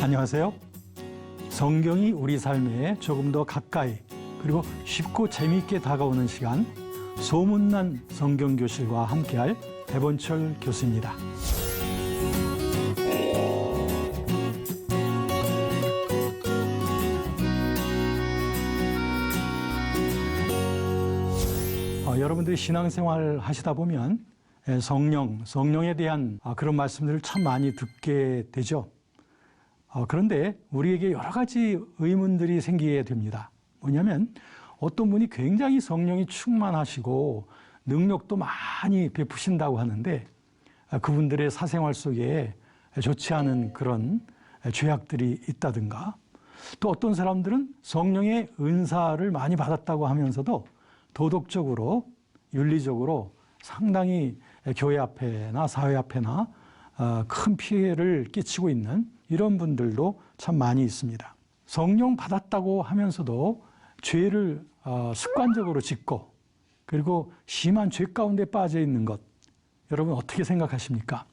안녕하세요. 성경이 우리 삶에 조금 더 가까이 그리고 쉽고 재미있게 다가오는 시간, 소문난 성경교실과 함께할 배본철 교수입니다. 여러분들이 신앙생활 하시다 보면 성령에 대한 그런 말씀들을 참 많이 듣게 되죠. 그런데 우리에게 여러 가지 의문들이 생기게 됩니다. 뭐냐면 어떤 분이 굉장히 성령이 충만하시고 능력도 많이 베푸신다고 하는데 그분들의 사생활 속에 좋지 않은 그런 죄악들이 있다든가, 또 어떤 사람들은 성령의 은사를 많이 받았다고 하면서도 도덕적으로, 윤리적으로 상당히 교회 앞에나 사회 앞에나 큰 피해를 끼치고 있는 이런 분들도 참 많이 있습니다. 성령 받았다고 하면서도 죄를 습관적으로 짓고 그리고 심한 죄 가운데 빠져 있는 것, 여러분 어떻게 생각하십니까?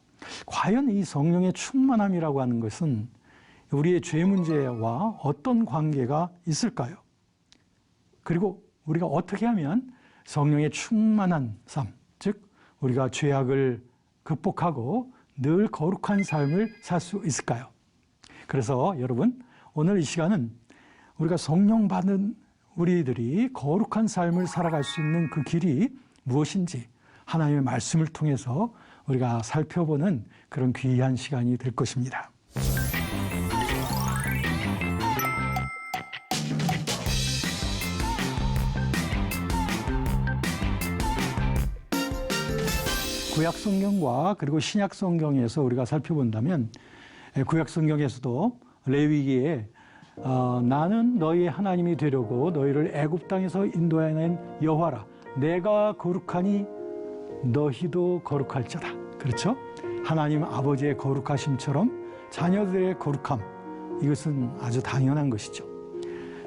과연 이 성령의 충만함이라고 하는 것은 우리의 죄 문제와 어떤 관계가 있을까요? 그리고 우리가 어떻게 하면 성령의 충만한 삶, 즉 우리가 죄악을 극복하고 늘 거룩한 삶을 살 수 있을까요? 그래서 여러분, 오늘 이 시간은 우리가 성령 받은 우리들이 거룩한 삶을 살아갈 수 있는 그 길이 무엇인지 하나님의 말씀을 통해서 우리가 살펴보는 그런 귀한 시간이 될 것입니다. 구약 성경과 그리고 신약 성경에서 우리가 살펴본다면, 구약 성경에서도 레위기에 나는 너희의 하나님이 되려고 너희를 애굽 땅에서 인도해낸 여호와라, 내가 거룩하니 너희도 거룩할지어다. 그렇죠? 하나님 아버지의 거룩하심처럼 자녀들의 거룩함, 이것은 아주 당연한 것이죠.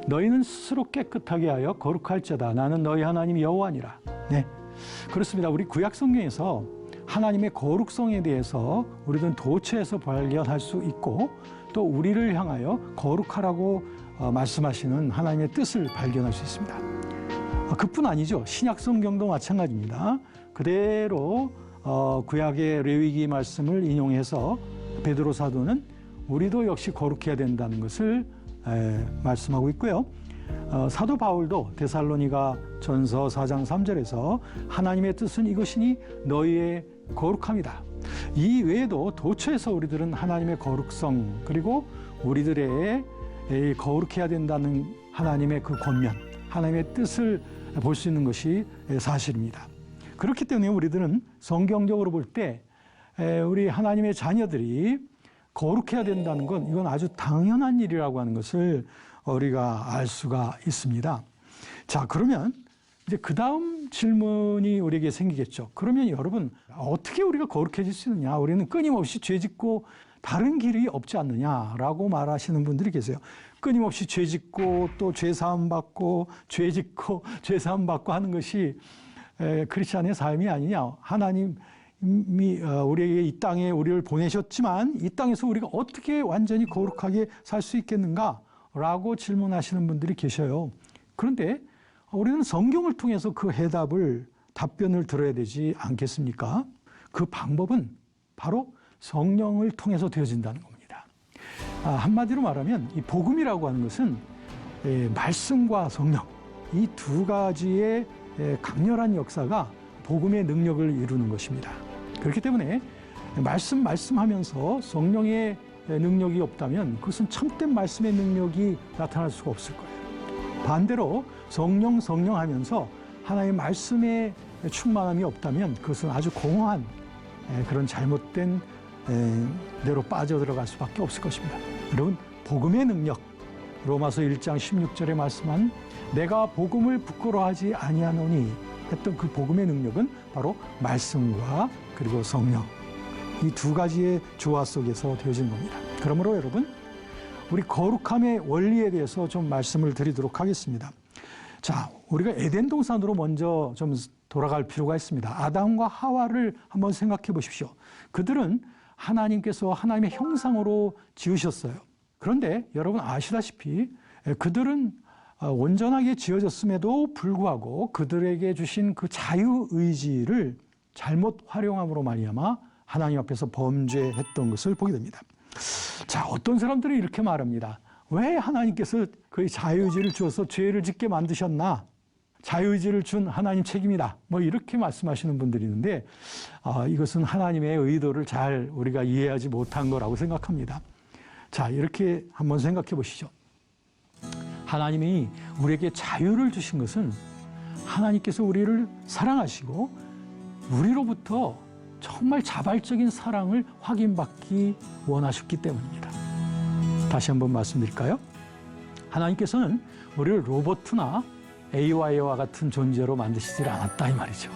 너희는 스스로 깨끗하게 하여 거룩할지어다. 나는 너희 하나님 여호와니라. 네, 그렇습니다. 우리 구약 성경에서 하나님의 거룩성에 대해서 우리는 도처에서 발견할 수 있고, 또 우리를 향하여 거룩하라고 말씀하시는 하나님의 뜻을 발견할 수 있습니다. 그뿐 아니죠. 신약 성경도 마찬가지입니다. 그대로 구약의 레위기 말씀을 인용해서 베드로 사도는 우리도 역시 거룩해야 된다는 것을 말씀하고 있고요. 사도 바울도 데살로니가 전서 4장 3절에서 하나님의 뜻은 이것이니 너희의 거룩함이다. 이 외에도 도처에서 우리들은 하나님의 거룩성, 그리고 우리들의 거룩해야 된다는 하나님의 그 권면, 하나님의 뜻을 볼 수 있는 것이 사실입니다. 그렇기 때문에 우리들은 성경적으로 볼 때 우리 하나님의 자녀들이 거룩해야 된다는 건 이건 아주 당연한 일이라고 하는 것을 우리가 알 수가 있습니다. 자, 그러면 이제 그 다음 질문이 우리에게 생기겠죠. 그러면 여러분, 어떻게 우리가 거룩해질 수 있느냐? 우리는 끊임없이 죄 짓고 다른 길이 없지 않느냐라고 말하시는 분들이 계세요. 끊임없이 죄 짓고 또 죄 사함 받고 죄 짓고 죄 사함 받고 하는 것이 크리스찬의 삶이 아니냐? 하나님이 우리에게 이 땅에 우리를 보내셨지만 이 땅에서 우리가 어떻게 완전히 거룩하게 살 수 있겠는가? 라고 질문하시는 분들이 계셔요. 그런데 우리는 성경을 통해서 그 답변을 들어야 되지 않겠습니까? 그 방법은 바로 성령을 통해서 되어진다는 겁니다. 한마디로 말하면 이 복음이라고 하는 것은 말씀과 성령, 이 두 가지의 강렬한 역사가 복음의 능력을 이루는 것입니다. 그렇기 때문에 말씀하면서 성령의 능력이 없다면 그것은 참된 말씀의 능력이 나타날 수가 없을 거예요. 반대로 성령 하면서 하나님의 말씀의 충만함이 없다면 그것은 아주 공허한 그런 잘못된 대로 빠져들어갈 수밖에 없을 것입니다. 여러분, 복음의 능력, 로마서 1장 16절에 말씀한 내가 복음을 부끄러워하지 아니하노니 했던 그 복음의 능력은 바로 말씀과 그리고 성령, 이 두 가지의 조화 속에서 되어진 겁니다. 그러므로 여러분, 우리 거룩함의 원리에 대해서 좀 말씀을 드리도록 하겠습니다. 자, 우리가 에덴 동산으로 먼저 좀 돌아갈 필요가 있습니다. 아담과 하와를 한번 생각해 보십시오. 그들은 하나님께서 하나님의 형상으로 지으셨어요. 그런데 여러분 아시다시피 그들은 온전하게 지어졌음에도 불구하고 그들에게 주신 그 자유의지를 잘못 활용함으로 말미암아 하나님 앞에서 범죄했던 것을 보게 됩니다. 자, 어떤 사람들이 이렇게 말합니다. 왜 하나님께서 그 자유의지를 주어서 죄를 짓게 만드셨나? 자유의지를 준 하나님 책임이다. 뭐 이렇게 말씀하시는 분들이 있는데 이것은 하나님의 의도를 잘 우리가 이해하지 못한 거라고 생각합니다. 자, 이렇게 한번 생각해 보시죠. 하나님이 우리에게 자유를 주신 것은 하나님께서 우리를 사랑하시고 우리로부터 정말 자발적인 사랑을 확인받기 원하셨기 때문입니다. 다시 한번 말씀드릴까요? 하나님께서는 우리를 로봇이나 AI와 같은 존재로 만드시지 않았다 이 말이죠.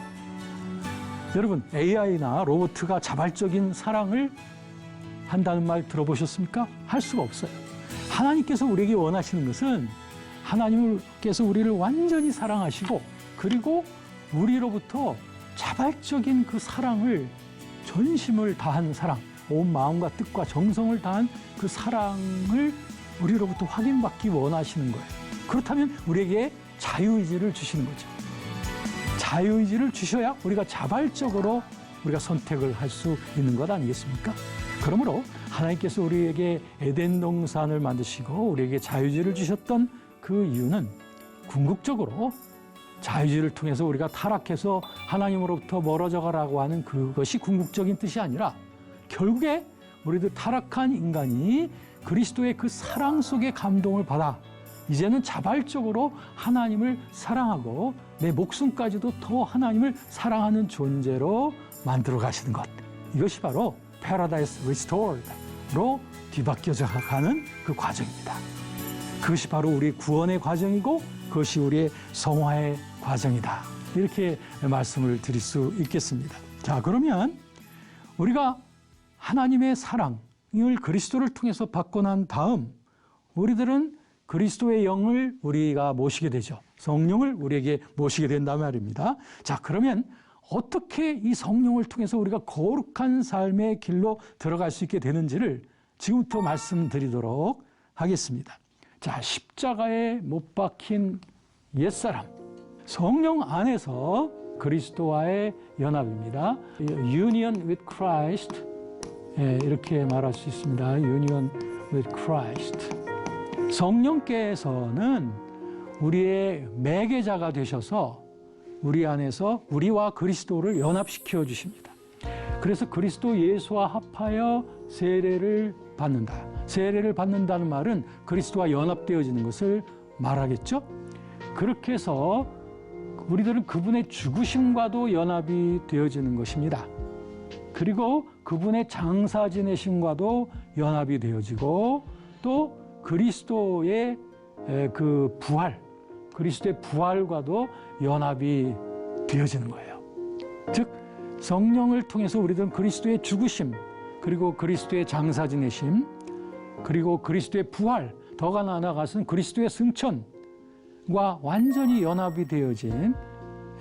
여러분, AI나 로봇가 자발적인 사랑을 한다는 말 들어보셨습니까? 할 수가 없어요. 하나님께서 우리에게 원하시는 것은 하나님께서 우리를 완전히 사랑하시고 그리고 우리로부터 자발적인 그 사랑을 전심을 다한 사랑, 온 마음과 뜻과 정성을 다한 그 사랑을 우리로부터 확인받기 원하시는 거예요. 그렇다면 우리에게 자유의지를 주시는 거죠. 자유의지를 주셔야 우리가 자발적으로 우리가 선택을 할 수 있는 것 아니겠습니까? 그러므로 하나님께서 우리에게 에덴 동산을 만드시고 우리에게 자유의지를 주셨던 그 이유는 궁극적으로 자유의지를 통해서 우리가 타락해서 하나님으로부터 멀어져 가라고 하는 그것이 궁극적인 뜻이 아니라 결국에 우리들 타락한 인간이 그리스도의 그 사랑 속에 감동을 받아 이제는 자발적으로 하나님을 사랑하고 내 목숨까지도 더 하나님을 사랑하는 존재로 만들어 가시는 것. 이것이 바로 Paradise Restored로 뒤바뀌어져 가는 그 과정입니다. 그것이 바로 우리 구원의 과정이고 그것이 우리의 성화의 과정이다. 이렇게 말씀을 드릴 수 있겠습니다. 자, 그러면 우리가 하나님의 사랑을 그리스도를 통해서 받고 난 다음 우리들은 그리스도의 영을 우리가 모시게 되죠. 성령을 우리에게 모시게 된단 말입니다. 자, 그러면 어떻게 이 성령을 통해서 우리가 거룩한 삶의 길로 들어갈 수 있게 되는지를 지금부터 말씀드리도록 하겠습니다. 자, 십자가에 못 박힌 옛사람, 성령 안에서 그리스도와의 연합입니다. Union with Christ, 이렇게 말할 수 있습니다. Union with Christ. 성령께서는 우리의 매개자가 되셔서 우리 안에서 우리와 그리스도를 연합시켜 주십니다. 그래서 그리스도 예수와 합하여 세례를 받는다. 세례를 받는다는 말은 그리스도와 연합되어지는 것을 말하겠죠. 그렇게 해서 우리들은 그분의 죽으심과도 연합이 되어지는 것입니다. 그리고 그분의 장사 지내심과도 연합이 되어지고 또 그리스도의 그 부활, 그리스도의 부활과도 연합이 되어지는 거예요. 즉 성령을 통해서 우리들은 그리스도의 죽으심, 그리고 그리스도의 장사 지내심, 그리고 그리스도의 부활, 더가 나아가서는 그리스도의 승천과 완전히 연합이 되어진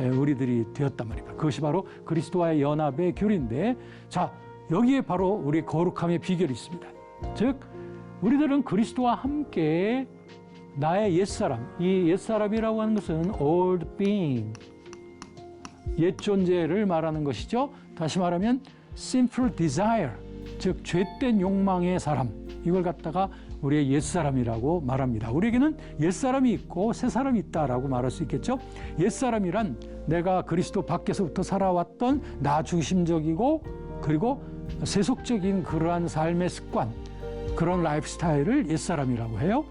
우리들이 되었단 말입니다. 그것이 바로 그리스도와의 연합의 교리인데, 자, 여기에 바로 우리의 거룩함의 비결이 있습니다. 즉 우리들은 그리스도와 함께 나의 옛사람, 이 옛사람이라고 하는 것은 old being, 옛 존재를 말하는 것이죠. 다시 말하면 sinful desire, 즉 죄된 욕망의 사람, 이걸 갖다가 우리의 옛사람이라고 말합니다. 우리에게는 옛사람이 있고 새사람이 있다라고 말할 수 있겠죠. 옛사람이란 내가 그리스도 밖에서부터 살아왔던 나 중심적이고 그리고 세속적인 그러한 삶의 습관, 그런 라이프 스타일을 옛사람이라고 해요.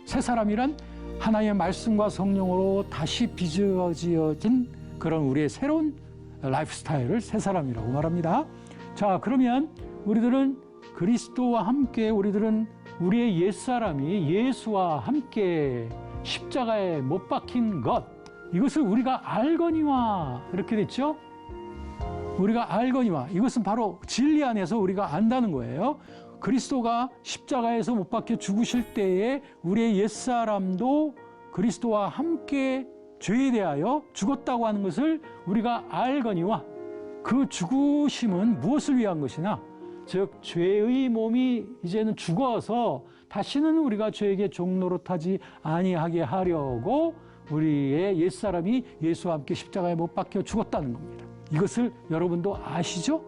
새사람이란 하나님의 말씀과 성령으로 다시 빚어진 그런 우리의 새로운 라이프 스타일을 새사람이라고 말합니다. 자, 그러면 우리들은 그리스도와 함께 우리들은 우리의 옛사람이 예수와 함께 십자가에 못 박힌 것, 이것을 우리가 알거니와, 이렇게 됐죠? 우리가 알거니와, 이것은 바로 진리 안에서 우리가 안다는 거예요. 그리스도가 십자가에서 못 박혀 죽으실 때에 우리의 옛사람도 그리스도와 함께 죄에 대하여 죽었다고 하는 것을 우리가 알거니와, 그 죽으심은 무엇을 위한 것이냐? 즉 죄의 몸이 이제는 죽어서 다시는 우리가 죄에게 종노릇하지 아니하게 하려고 우리의 옛사람이 예수와 함께 십자가에 못 박혀 죽었다는 겁니다. 이것을 여러분도 아시죠?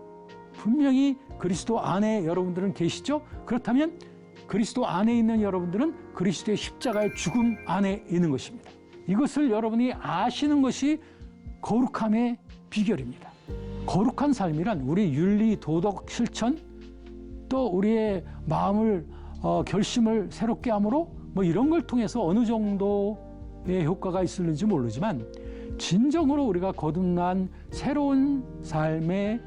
분명히 그리스도 안에 여러분들은 계시죠? 그렇다면 그리스도 안에 있는 여러분들은 그리스도의 십자가의 죽음 안에 있는 것입니다. 이것을 여러분이 아시는 것이 거룩함의 비결입니다. 거룩한 삶이란 우리 윤리, 도덕, 실천, 또 우리의 마음을 결심을 새롭게 함으로 뭐 이런 걸 통해서 어느 정도의 효과가 있을는지 모르지만 진정으로 우리가 거듭난 새로운 삶의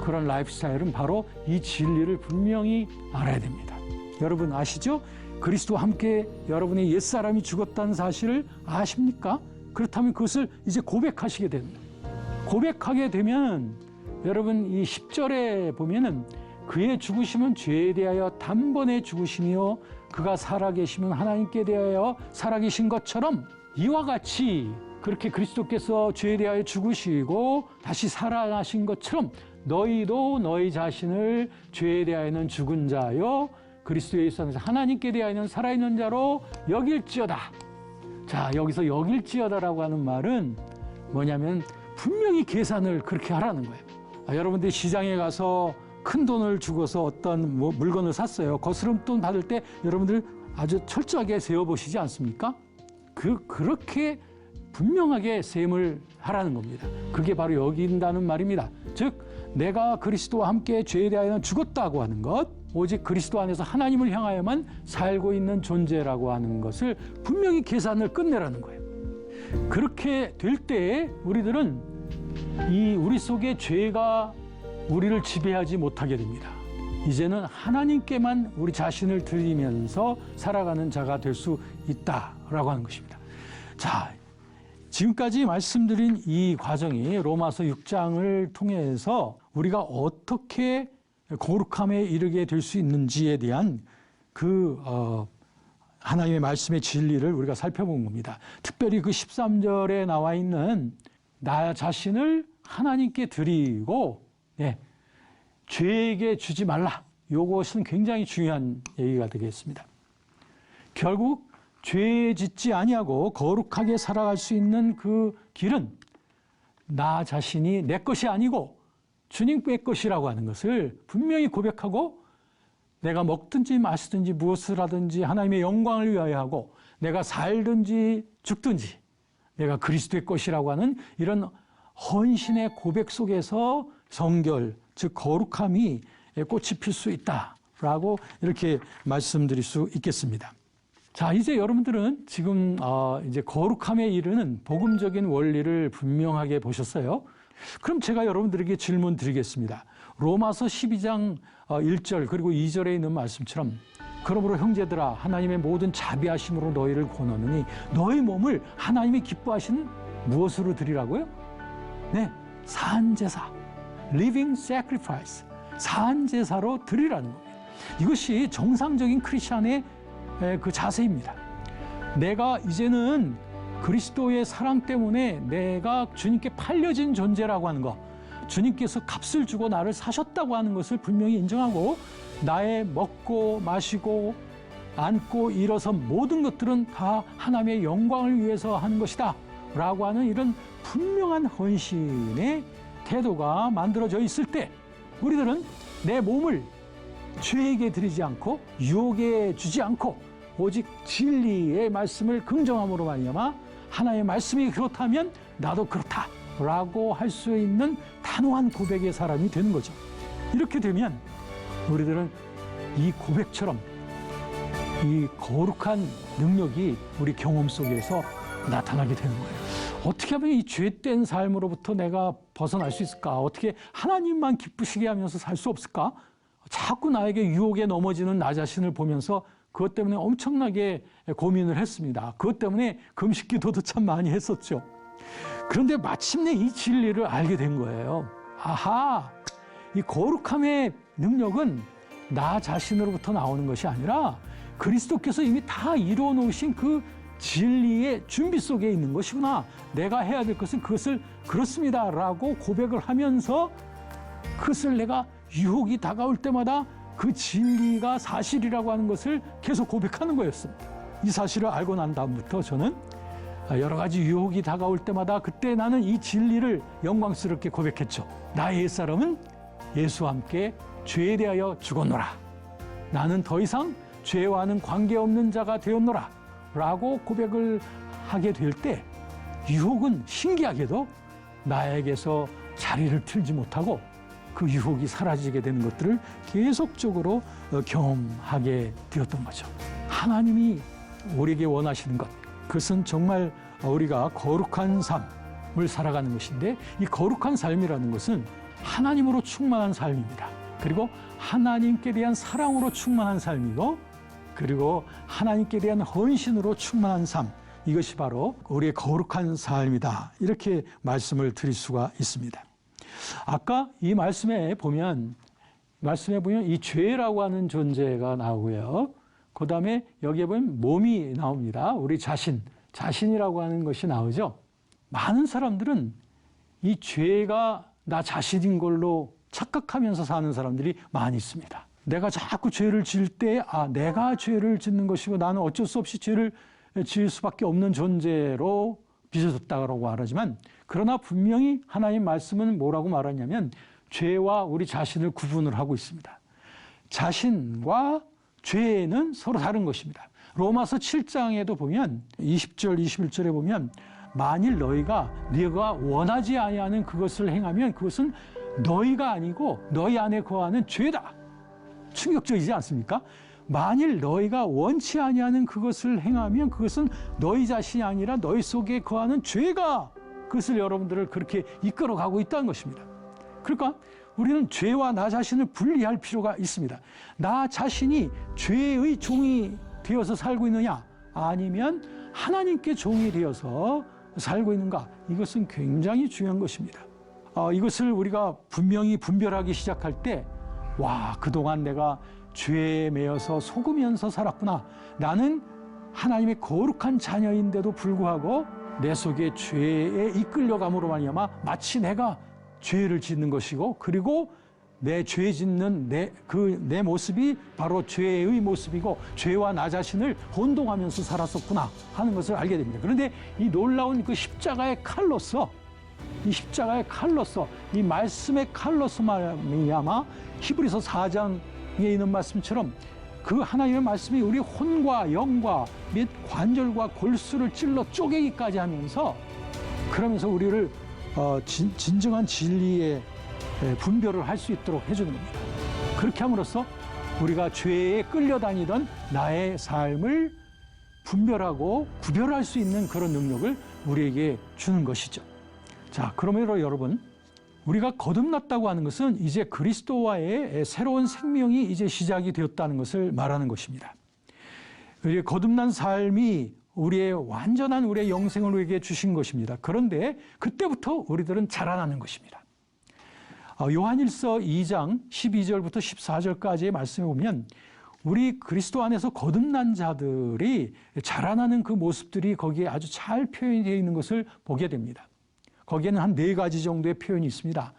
그런 라이프 스타일은 바로 이 진리를 분명히 알아야 됩니다. 여러분 아시죠? 그리스도와 함께 여러분의 옛사람이 죽었다는 사실을 아십니까? 그렇다면 그것을 이제 고백하시게 됩니다. 고백하게 되면 여러분 이 10절에 보면은 그의 죽으심은 죄에 대하여 단번에 죽으심이요 그가 살아계시면 하나님께 대하여 살아계신 것처럼 이와 같이 그렇게 그리스도께서 죄에 대하여 죽으시고 다시 살아나신 것처럼 너희도 너희 자신을 죄에 대하여는 죽은 자요 그리스도 예수 안에서 하나님께 대하여는 살아있는 자로 여길지어다. 자, 여기서 여길지어다라고 하는 말은 뭐냐면 분명히 계산을 그렇게 하라는 거예요. 여러분들이 시장에 가서 큰 돈을 주고서 어떤 물건을 샀어요. 거스름돈 받을 때 여러분들 아주 철저하게 세어보시지 않습니까? 그렇게 분명하게 셈을 하라는 겁니다. 그게 바로 여긴다는 말입니다. 즉 내가 그리스도와 함께 죄에 대하여는 죽었다고 하는 것, 오직 그리스도 안에서 하나님을 향하여만 살고 있는 존재라고 하는 것을 분명히 계산을 끝내라는 거예요. 그렇게 될 때 우리들은 우리 속에 죄가 우리를 지배하지 못하게 됩니다. 이제는 하나님께만 우리 자신을 드리면서 살아가는 자가 될 수 있다라고 하는 것입니다. 자, 지금까지 말씀드린 이 과정이 로마서 6장을 통해서 우리가 어떻게 거룩함에 이르게 될 수 있는지에 대한 하나님의 말씀의 진리를 우리가 살펴본 겁니다. 특별히 그 13절에 나와 있는 나 자신을 하나님께 드리고 죄에게 주지 말라. 이것은 굉장히 중요한 얘기가 되겠습니다. 결국 죄 짓지 아니하고 거룩하게 살아갈 수 있는 그 길은 나 자신이 내 것이 아니고 주님의 것이라고 하는 것을 분명히 고백하고 내가 먹든지 마시든지 무엇을 하든지 하나님의 영광을 위하여 하고 내가 살든지 죽든지 내가 그리스도의 것이라고 하는 이런 헌신의 고백 속에서 성결, 즉 거룩함이 꽃이 필 수 있다라고 이렇게 말씀드릴 수 있겠습니다. 자, 이제 여러분들은 지금 이제 거룩함에 이르는 복음적인 원리를 분명하게 보셨어요. 그럼 제가 여러분들에게 질문 드리겠습니다. 로마서 12장 1절 그리고 2절에 있는 말씀처럼 그러므로 형제들아 하나님의 모든 자비하심으로 너희를 권하느니 너희 몸을 하나님이 기뻐하시는 무엇으로 드리라고요? 네, 산제사, living sacrifice, 산제사로 드리라는 겁니다. 이것이 정상적인 크리스찬의 그 자세입니다. 내가 이제는 그리스도의 사랑 때문에 내가 주님께 팔려진 존재라고 하는 것, 주님께서 값을 주고 나를 사셨다고 하는 것을 분명히 인정하고 나의 먹고 마시고 앉고 일어선 모든 것들은 다 하나님의 영광을 위해서 하는 것이다 라고 하는 이런 분명한 헌신의 태도가 만들어져 있을 때 우리들은 내 몸을 죄에게 드리지 않고 유혹에 주지 않고 오직 진리의 말씀을 긍정함으로 말미암아 하나님의 말씀이 그렇다면 나도 그렇다라고 할 수 있는 단호한 고백의 사람이 되는 거죠. 이렇게 되면 우리들은 이 고백처럼 이 거룩한 능력이 우리 경험 속에서 나타나게 되는 거예요. 어떻게 하면 이 죄된 삶으로부터 내가 벗어날 수 있을까? 어떻게 하나님만 기쁘시게 하면서 살 수 없을까? 자꾸 나에게 유혹에 넘어지는 나 자신을 보면서 그것 때문에 엄청나게 고민을 했습니다. 그것 때문에 금식 기도도 참 많이 했었죠. 그런데 마침내 이 진리를 알게 된 거예요. 아하, 이 거룩함의 능력은 나 자신으로부터 나오는 것이 아니라 그리스도께서 이미 다 이루어 놓으신 그 진리의 준비 속에 있는 것이구나. 내가 해야 될 것은 그것을 그렇습니다라고 고백을 하면서 그것을 내가 유혹이 다가올 때마다 그 진리가 사실이라고 하는 것을 계속 고백하는 거였습니다. 이 사실을 알고 난 다음부터 저는 여러 가지 유혹이 다가올 때마다 그때 나는 이 진리를 영광스럽게 고백했죠. 나의 옛사람은 예수와 함께 죄에 대하여 죽었노라. 나는 더 이상 죄와는 관계없는 자가 되었노라. 라고 고백을 하게 될 때 유혹은 신기하게도 나에게서 자리를 틀지 못하고 그 유혹이 사라지게 되는 것들을 계속적으로 경험하게 되었던 거죠. 하나님이 우리에게 원하시는 것, 그것은 정말 우리가 거룩한 삶을 살아가는 것인데, 이 거룩한 삶이라는 것은 하나님으로 충만한 삶입니다. 그리고 하나님께 대한 사랑으로 충만한 삶이고, 그리고 하나님께 대한 헌신으로 충만한 삶, 이것이 바로 우리의 거룩한 삶이다. 이렇게 말씀을 드릴 수가 있습니다. 아까 이 말씀에 보면 이 죄라고 하는 존재가 나오고요. 그 다음에 여기에 보면 몸이 나옵니다. 우리 자신이라고 하는 것이 나오죠. 많은 사람들은 이 죄가 나 자신인 걸로 착각하면서 사는 사람들이 많이 있습니다. 내가 자꾸 죄를 지을 때, 내가 죄를 짓는 것이고 나는 어쩔 수 없이 죄를 지을 수밖에 없는 존재로 빚어졌다고 말하지만, 그러나 분명히 하나님 말씀은 뭐라고 말하냐면 죄와 우리 자신을 구분을 하고 있습니다. 자신과 죄는 서로 다른 것입니다. 로마서 7장에도 보면 20절, 21절에 보면 만일 너희가 원하지 아니하는 그것을 행하면 그것은 너희가 아니고 너희 안에 거하는 죄다. 충격적이지 않습니까? 만일 너희가 원치 아니하는 그것을 행하면 그것은 너희 자신이 아니라 너희 속에 거하는 죄가 그것을 여러분들을 그렇게 이끌어가고 있다는 것입니다. 그러니까 우리는 죄와 나 자신을 분리할 필요가 있습니다. 나 자신이 죄의 종이 되어서 살고 있느냐, 아니면 하나님께 종이 되어서 살고 있는가, 이것은 굉장히 중요한 것입니다. 이것을 우리가 분명히 분별하기 시작할 때, 그동안 내가 죄에 매여서 속으면서 살았구나. 나는 하나님의 거룩한 자녀인데도 불구하고 내 속에 죄에 이끌려감으로 말미암아 마치 내가 죄를 짓는 것이고, 그리고 내 죄 짓는 내 모습이 바로 죄의 모습이고 죄와 나 자신을 혼동하면서 살았었구나 하는 것을 알게 됩니다. 그런데 이 놀라운 그 십자가의 칼로서, 이 말씀의 칼로서 말미암아 히브리서 4장에 있는 말씀처럼 그 하나님의 말씀이 우리 혼과 영과 및 관절과 골수를 찔러 쪼개기까지 하면서, 그러면서 우리를 진정한 진리의 분별을 할 수 있도록 해주는 겁니다. 그렇게 함으로써 우리가 죄에 끌려다니던 나의 삶을 분별하고 구별할 수 있는 그런 능력을 우리에게 주는 것이죠. 자, 그러므로 여러분, 우리가 거듭났다고 하는 것은 이제 그리스도와의 새로운 생명이 이제 시작이 되었다는 것을 말하는 것입니다. 우리의 거듭난 삶이 우리의 영생을 우리에게 주신 것입니다. 그런데 그때부터 우리들은 자라나는 것입니다. 요한일서 2장 12절부터 14절까지의 말씀에 보면 우리 그리스도 안에서 거듭난 자들이 자라나는 그 모습들이 거기에 아주 잘 표현이 되어 있는 것을 보게 됩니다. 거기에는 한 4가지 정도의 표현이 있습니다.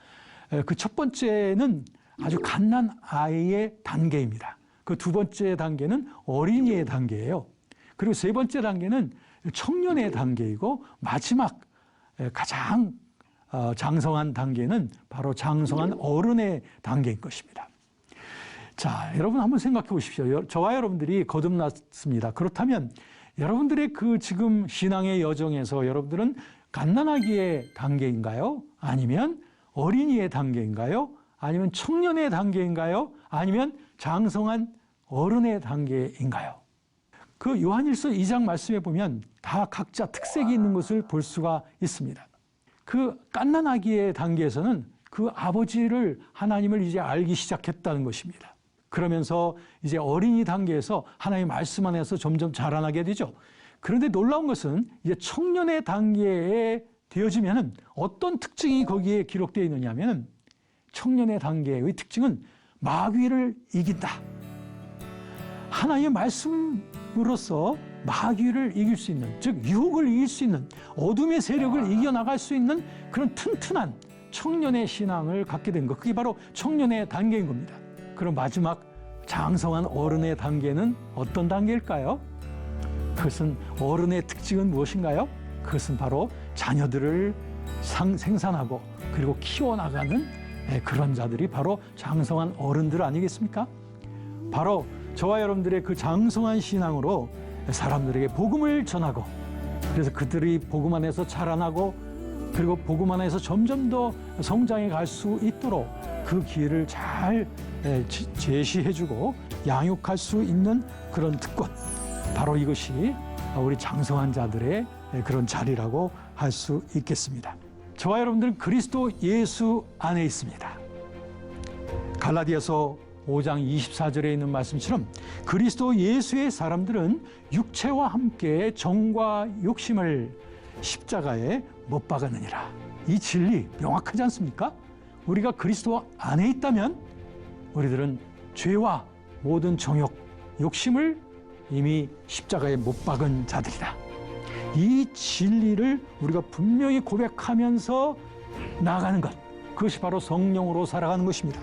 그 첫 번째는 아주 갓난 아이의 단계입니다. 그 두 번째 단계는 어린이의 단계예요. 그리고 세 번째 단계는 청년의 단계이고, 마지막 가장 장성한 단계는 바로 장성한 어른의 단계인 것입니다. 자, 여러분 한번 생각해 보십시오. 저와 여러분들이 거듭났습니다. 그렇다면 여러분들의 그 지금 신앙의 여정에서 여러분들은 갓난아기의 단계인가요? 아니면 어린이의 단계인가요? 아니면 청년의 단계인가요? 아니면 장성한 어른의 단계인가요? 그 요한일서 2장 말씀에 보면 다 각자 특색이 있는 것을 볼 수가 있습니다. 그 갓난아기의 단계에서는 그 아버지를, 하나님을 이제 알기 시작했다는 것입니다. 그러면서 이제 어린이 단계에서 하나님의 말씀 안에서 점점 자라나게 되죠. 그런데 놀라운 것은 이제 청년의 단계에 되어지면은 어떤 특징이 거기에 기록되어 있느냐 하면, 청년의 단계의 특징은 마귀를 이긴다. 하나님의 말씀으로서 마귀를 이길 수 있는, 즉 유혹을 이길 수 있는, 어둠의 세력을 이겨나갈 수 있는 그런 튼튼한 청년의 신앙을 갖게 된 것, 그게 바로 청년의 단계인 겁니다. 그럼 마지막 장성한 어른의 단계는 어떤 단계일까요? 그것은 어른의 특징은 무엇인가요? 그것은 바로 자녀들을 생산하고 그리고 키워나가는 그런 자들이 바로 장성한 어른들 아니겠습니까? 바로 저와 여러분들의 그 장성한 신앙으로 사람들에게 복음을 전하고 그래서 그들이 복음 안에서 자라나고 그리고 복음 안에서 점점 더 성장해 갈 수 있도록 그 기회를 잘 제시해주고 양육할 수 있는 그런 특권, 바로 이것이 우리 장성한 자들의 그런 자리라고 할 수 있겠습니다. 저와 여러분들은 그리스도 예수 안에 있습니다. 갈라디아서 5장 24절에 있는 말씀처럼 그리스도 예수의 사람들은 육체와 함께 정과 욕심을 십자가에 못 박았느니라. 이 진리 명확하지 않습니까? 우리가 그리스도 안에 있다면 우리들은 죄와 모든 정욕, 욕심을 이미 십자가에 못 박은 자들이다. 이 진리를 우리가 분명히 고백하면서 나아가는 것, 그것이 바로 성령으로 살아가는 것입니다.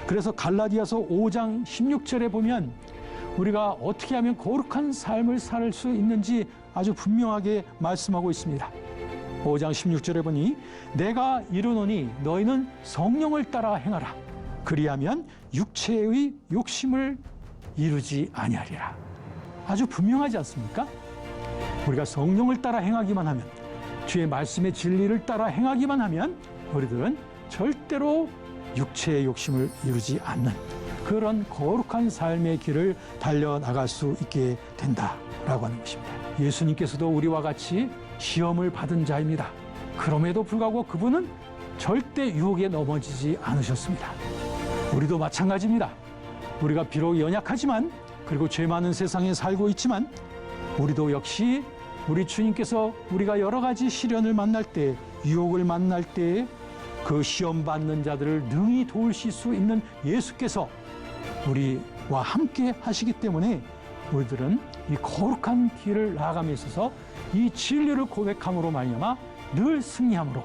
그래서 갈라디아서 5장 16절에 보면 우리가 어떻게 하면 거룩한 삶을 살 수 있는지 아주 분명하게 말씀하고 있습니다. 5장 16절에 보니 내가 이르노니 너희는 성령을 따라 행하라. 그리하면 육체의 욕심을 이루지 아니하리라. 아주 분명하지 않습니까? 우리가 성령을 따라 행하기만 하면, 주의 말씀의 진리를 따라 행하기만 하면 우리들은 절대로 육체의 욕심을 이루지 않는 그런 거룩한 삶의 길을 달려나갈 수 있게 된다라고 하는 것입니다. 예수님께서도 우리와 같이 시험을 받은 자입니다. 그럼에도 불구하고 그분은 절대 유혹에 넘어지지 않으셨습니다. 우리도 마찬가지입니다. 우리가 비록 연약하지만 그리고 죄 많은 세상에 살고 있지만 우리도 역시 우리 주님께서 우리가 여러 가지 시련을 만날 때, 유혹을 만날 때 그 시험 받는 자들을 능히 도우실 수 있는 예수께서 우리와 함께 하시기 때문에 우리들은 이 거룩한 길을 나아감에 있어서 이 진리를 고백함으로 말미암아 늘 승리함으로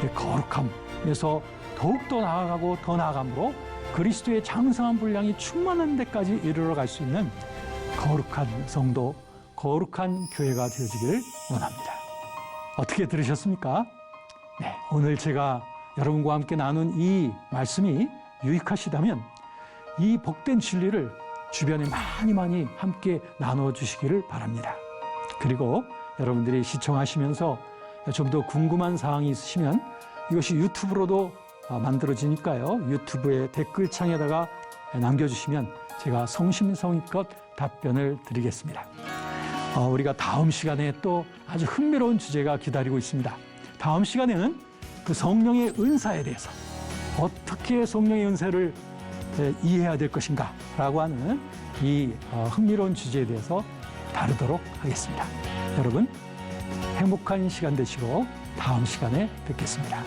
이 거룩함에서 더욱더 나아가고 더 나아감으로 그리스도의 장성한 분량이 충만한 데까지 이르러 갈 수 있는 거룩한 성도, 거룩한 교회가 되어지기를 원합니다. 어떻게 들으셨습니까? 네, 오늘 제가 여러분과 함께 나눈 이 말씀이 유익하시다면 이 복된 진리를 주변에 많이 함께 나눠주시기를 바랍니다. 그리고 여러분들이 시청하시면서 좀 더 궁금한 사항이 있으시면 이것이 유튜브로도 만들어지니까요. 유튜브의 댓글창에다가 남겨주시면 제가 성심성의껏 답변을 드리겠습니다. 우리가 다음 시간에 또 아주 흥미로운 주제가 기다리고 있습니다. 다음 시간에는 그 성령의 은사에 대해서 어떻게 성령의 은사를 이해해야 될 것인가 라고 하는 이 흥미로운 주제에 대해서 다루도록 하겠습니다. 여러분 행복한 시간 되시고 다음 시간에 뵙겠습니다.